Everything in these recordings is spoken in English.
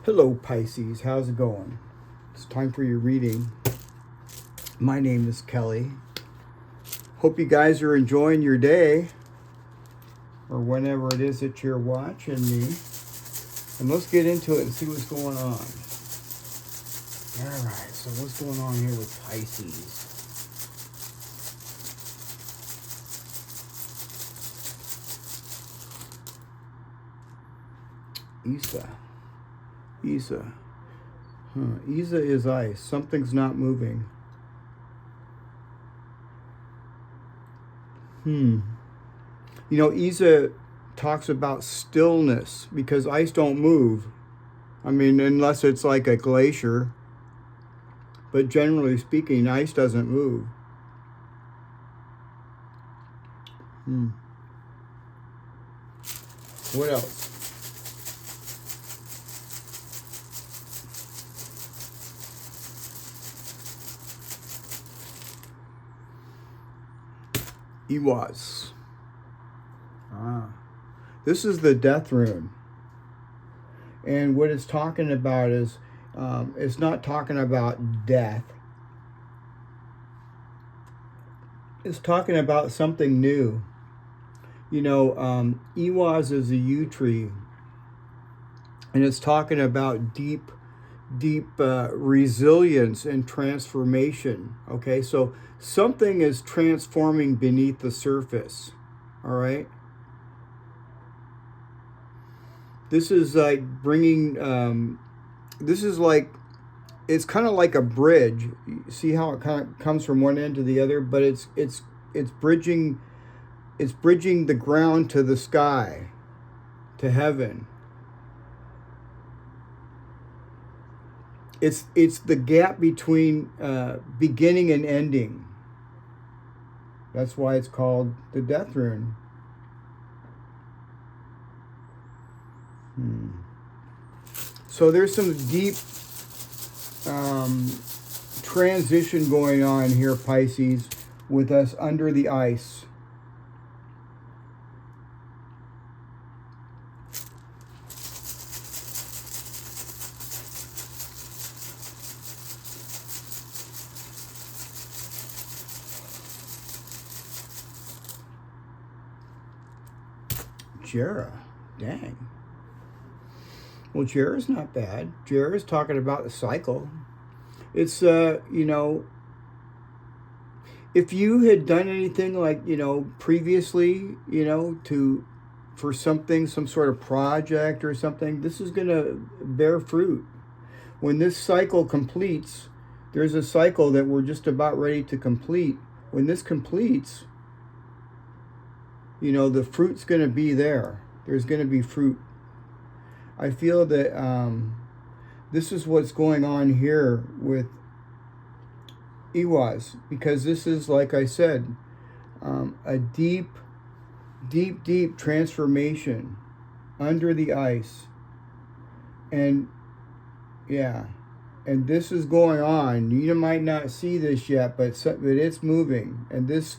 Hello Pisces, how's it going? It's time for your reading. My name is Kelly. Hope you guys are enjoying your day or whenever it is that you're watching me. And let's get into it and see what's going on. Alright, so what's going on here with Pisces? Isa. Isa is ice. Something's not moving. You know, Isa talks about stillness because ice don't move. I mean, unless it's like a glacier. But generally speaking, ice doesn't move. What else? Eihwaz. This is the death rune. And what it's talking about is, it's not talking about death. It's talking about something new. You know, Eihwaz is a yew tree. And it's talking about deep resilience and transformation. Okay, so something is transforming beneath the surface. All right. This is like bringing. This is like, it's kind of like a bridge. You see how it kind of comes from one end to the other, but it's bridging. It's bridging the ground to the sky, to heaven. It's the gap between beginning and ending. That's why it's called the death rune. So there's some deep transition going on here, Pisces, with us under the ice. Jera, dang. Well, Jera's not bad. Jera's talking about the cycle. It's, you know, if you had done anything like, you know, previously, you know, for something, some sort of project or something, this is going to bear fruit. When this cycle completes, there's a cycle that we're just about ready to complete. When this completes, you know, the fruit's going to be there. There's going to be fruit. I feel that this is what's going on here with Eihwaz, because this is, like I said, a deep transformation under the ice. And yeah, and this is going on. You might not see this yet, but it's moving. And this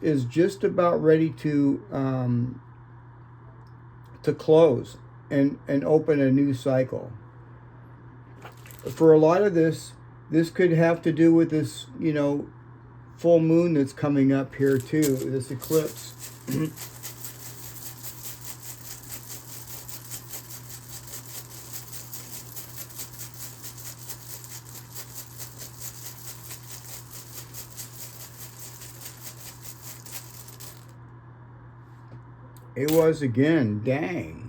is just about ready to close and open a new cycle. For a lot of this could have to do with this, you know, full moon that's coming up here too, this eclipse. Eihwaz again, dang.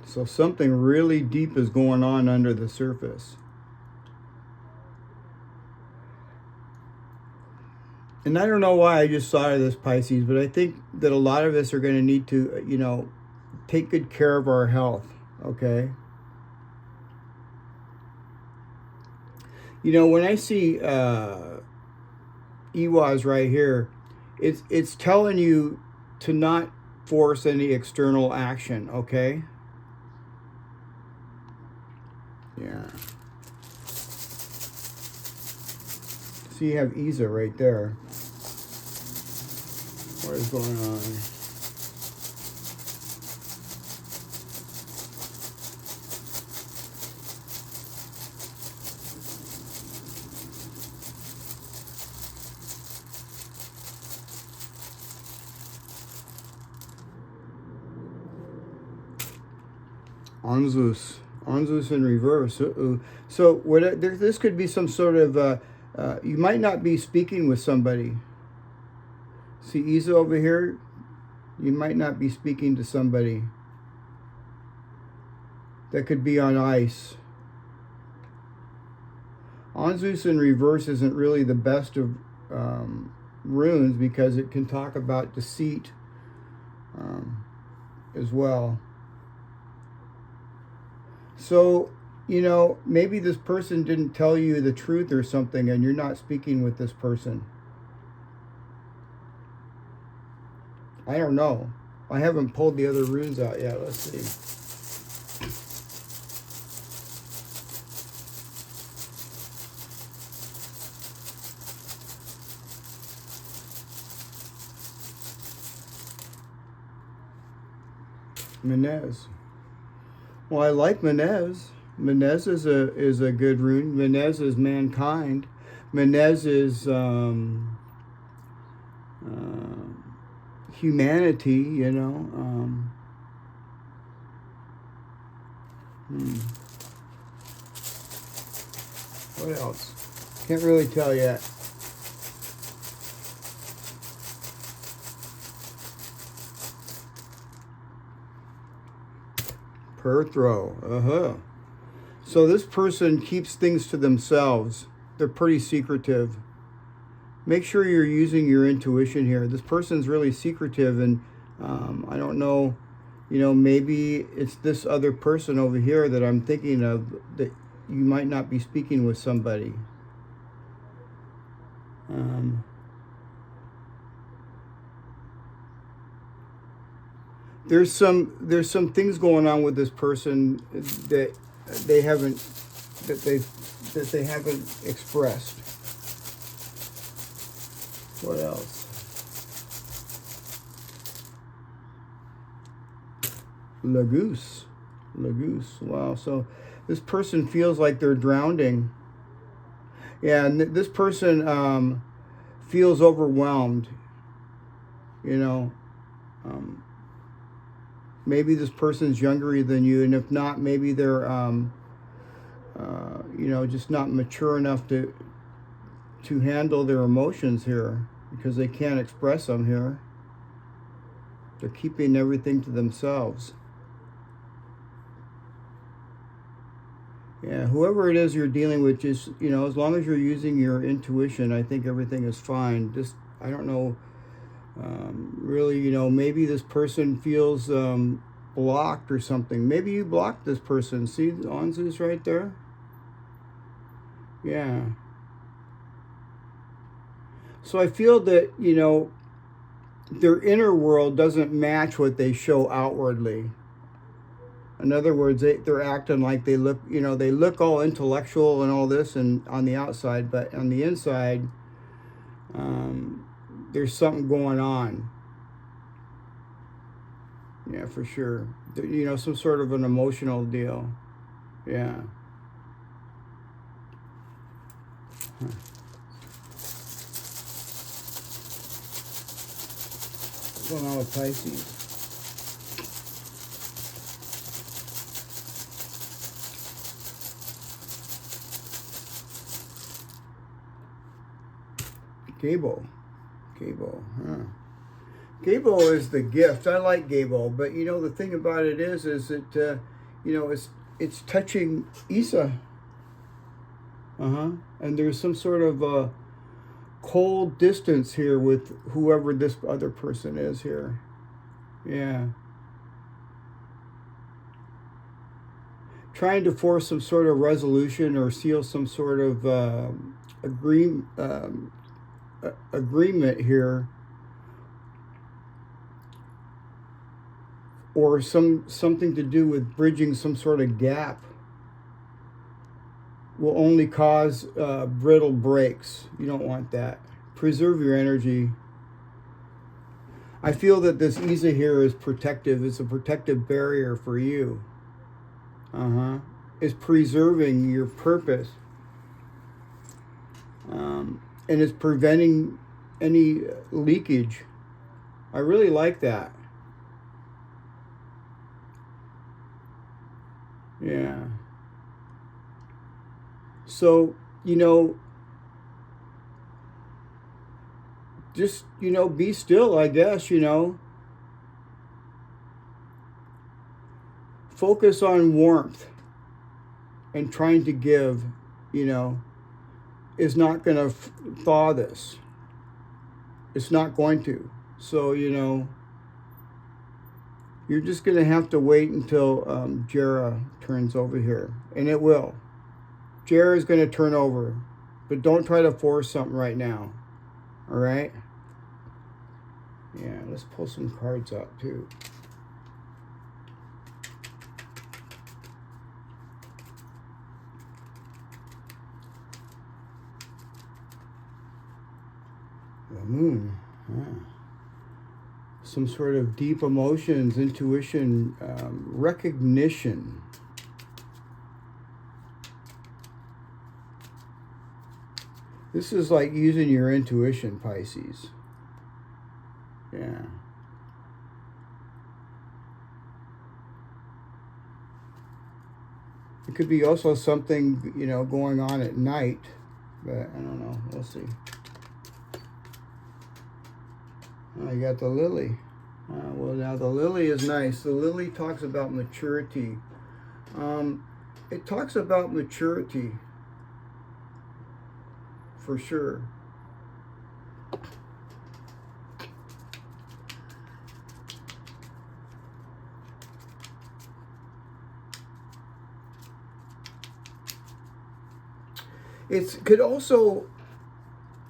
So something really deep is going on under the surface. And I don't know why I just thought of this, Pisces, but I think that a lot of us are going to need to, you know, take good care of our health, okay? You know, when I see Eihwaz right here, it's telling you to not force any external action, okay? Yeah. So you have Isa right there. What is going on? Anzus. Anzus in reverse. Uh-oh. So this could be some sort of, you might not be speaking with somebody. See Isa over here? You might not be speaking to somebody. That could be on ice. Anzus in reverse isn't really the best of runes because it can talk about deceit as well. So, you know, maybe this person didn't tell you the truth or something and you're not speaking with this person. I don't know. I haven't pulled the other runes out yet. Let's see. Menez. Well, I like Menez. Menez is a good rune. Menez is mankind. Menez is humanity, you know. What else? Can't really tell yet. Perthro. So this person keeps things to themselves. They're pretty secretive. Make sure you're using your intuition here. This person's really secretive, and I don't know, you know, maybe it's this other person over here that I'm thinking of that you might not be speaking with somebody. There's some things going on with this person that they haven't expressed. What else? Laguz. Wow. So this person feels like they're drowning. Yeah, and this person feels overwhelmed. You know. Maybe this person's younger than you, and if not, maybe they're, you know, just not mature enough to handle their emotions here because they can't express them here. They're keeping everything to themselves. Yeah, whoever it is you're dealing with, just, you know, as long as you're using your intuition, I think everything is fine. Just, I don't know. Really, you know, maybe this person feels blocked or something. Maybe you blocked this person. See the Anzus right there? Yeah. So I feel that, you know, their inner world doesn't match what they show outwardly. In other words, they're acting like they look, you know, they look all intellectual and all this and on the outside, but on the inside, there's something going on. Yeah, for sure. You know, some sort of an emotional deal. Yeah. What's going on with Pisces? Gable, huh? Gable is the gift. I like Gable, but you know the thing about it is that you know it's touching Isa. And there's some sort of cold distance here with whoever this other person is here. Yeah. Trying to force some sort of resolution or seal some sort of agreement here, or something to do with bridging some sort of gap, will only cause brittle breaks. You don't want that. Preserve your energy. I feel that this Isa here is protective. It's a protective barrier for you. It's preserving your purpose. And it's preventing any leakage. I really like that. Yeah. So, you know, just, you know, be still, I guess, you know. Focus on warmth and trying to give, you know, is not going to thaw this. It's not going to. So, you know, you're just going to have to wait until Jera turns over here. And it will. Jera is going to turn over. But don't try to force something right now. All right? Yeah, let's pull some cards up too. The moon. Yeah. Some sort of deep emotions, intuition, recognition. This is like using your intuition, Pisces. Yeah. It could be also something, you know, going on at night, but I don't know. We'll see. Oh, you got the lily. Well, now the lily is nice. The lily talks about maturity. It talks about maturity for sure. It could also,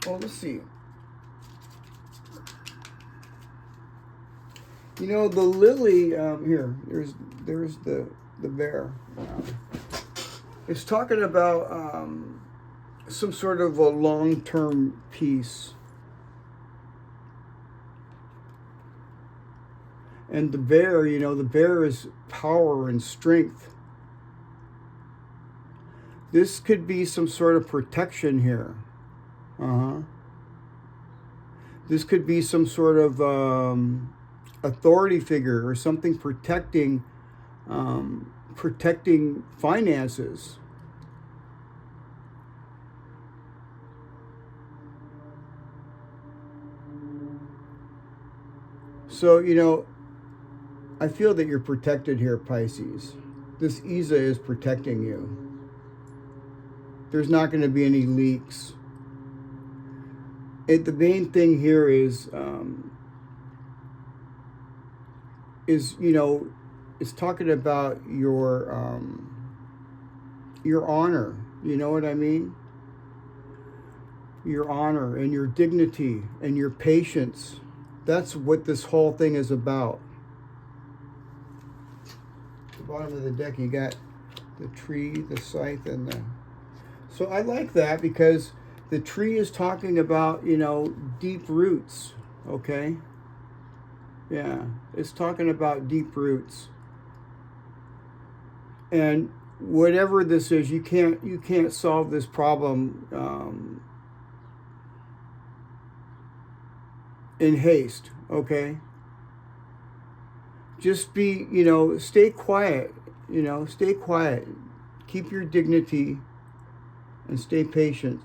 well, let's see. You know, the lily, here, there's the bear. It's talking about some sort of a long-term peace. And the bear, you know, the bear is power and strength. This could be some sort of protection here. This could be some sort of authority figure or something protecting finances. So, you know, I feel that you're protected here, Pisces. This Eihwaz is protecting you. There's not going to be any leaks. The main thing here is, you know, it's talking about your honor. You know what I mean? Your honor and your dignity and your patience. That's what this whole thing is about. At the bottom of the deck, you got the tree, the scythe, and the... So I like that because the tree is talking about, you know, deep roots, okay? Yeah, it's talking about deep roots. And whatever this is, you can't solve this problem in haste, okay? Just be, you know, stay quiet, you know, stay quiet. Keep your dignity and stay patient.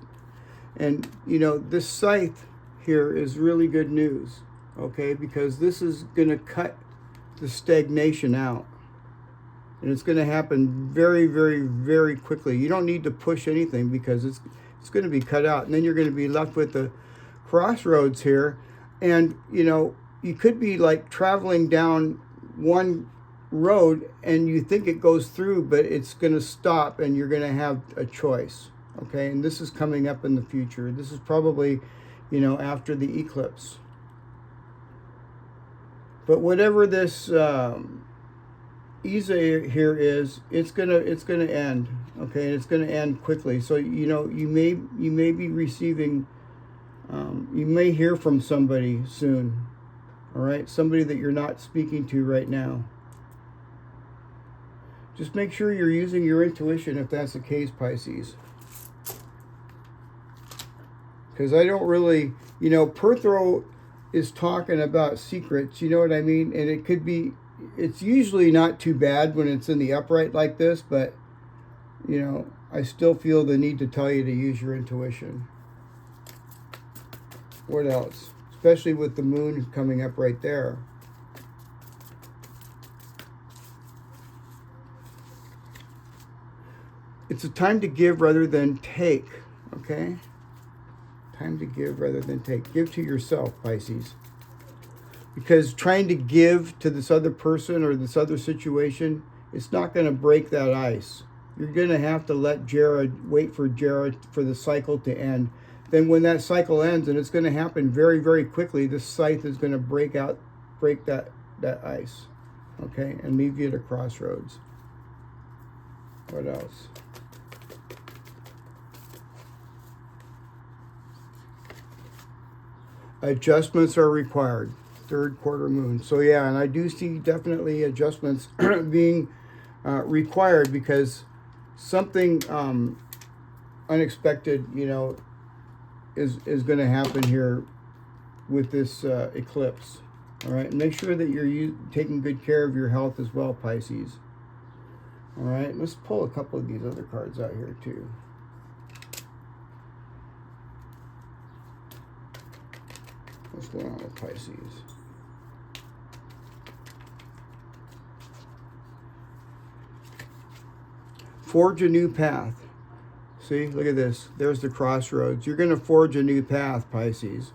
And, you know, this scythe here is really good news, okay? Because this is going to cut the stagnation out. And it's going to happen very, very, very quickly. You don't need to push anything because it's going to be cut out. And then you're going to be left with the crossroads here. And, you know, you could be like traveling down one road and you think it goes through, but it's going to stop and you're going to have a choice. Okay, and this is coming up in the future. This is probably, you know, after the eclipse. But whatever this Eihwaz here is, it's gonna end. Okay, and it's gonna end quickly. So you know, you may be receiving, you may hear from somebody soon. All right, somebody that you're not speaking to right now. Just make sure you're using your intuition if that's the case, Pisces. Because I don't really, you know, Perthro is talking about secrets, you know what I mean? And it could be, it's usually not too bad when it's in the upright like this, but, you know, I still feel the need to tell you to use your intuition. What else? Especially with the moon coming up right there. It's a time to give rather than take, okay? Time to give rather than take. Give to yourself, Pisces. Because trying to give to this other person or this other situation, it's not going to break that ice. You're going to have to let Jera, wait for Jera for the cycle to end. Then when that cycle ends, and it's going to happen very, very quickly, this Scythe is going to break that ice, okay, and leave you at a crossroads. What else? Adjustments are required. Third quarter moon. So yeah, and I do see definitely adjustments being required, because something unexpected, you know, is going to happen here with this eclipse. All right, and make sure that you're taking good care of your health as well, Pisces. All right, let's pull a couple of these other cards out here too. What's going on with Pisces? Forge a new path. See, look at this. There's the crossroads. You're going to forge a new path, Pisces.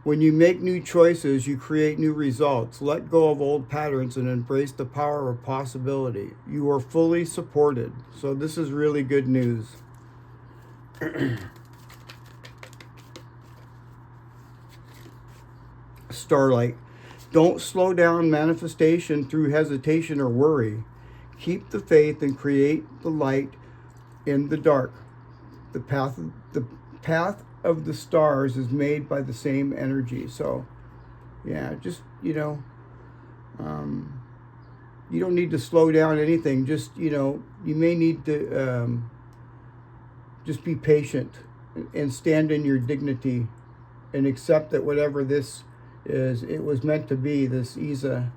When you make new choices, you create new results. Let go of old patterns and embrace the power of possibility. You are fully supported. So this is really good news. Starlight. Don't slow down manifestation through hesitation or worry. Keep the faith and create the light in the dark. The path of the stars is made by the same energy. So, yeah, just, you know, you don't need to slow down anything. Just, you know, you may need to just be patient and stand in your dignity and accept that whatever this is, it was meant to be, this Eihwaz.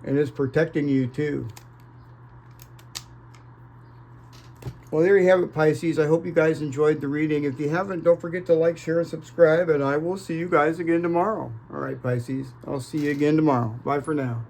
And it's protecting you too. Well, there you have it, Pisces. I hope you guys enjoyed the reading. If you haven't, don't forget to like, share, and subscribe. And I will see you guys again tomorrow. All right, Pisces. I'll see you again tomorrow. Bye for now.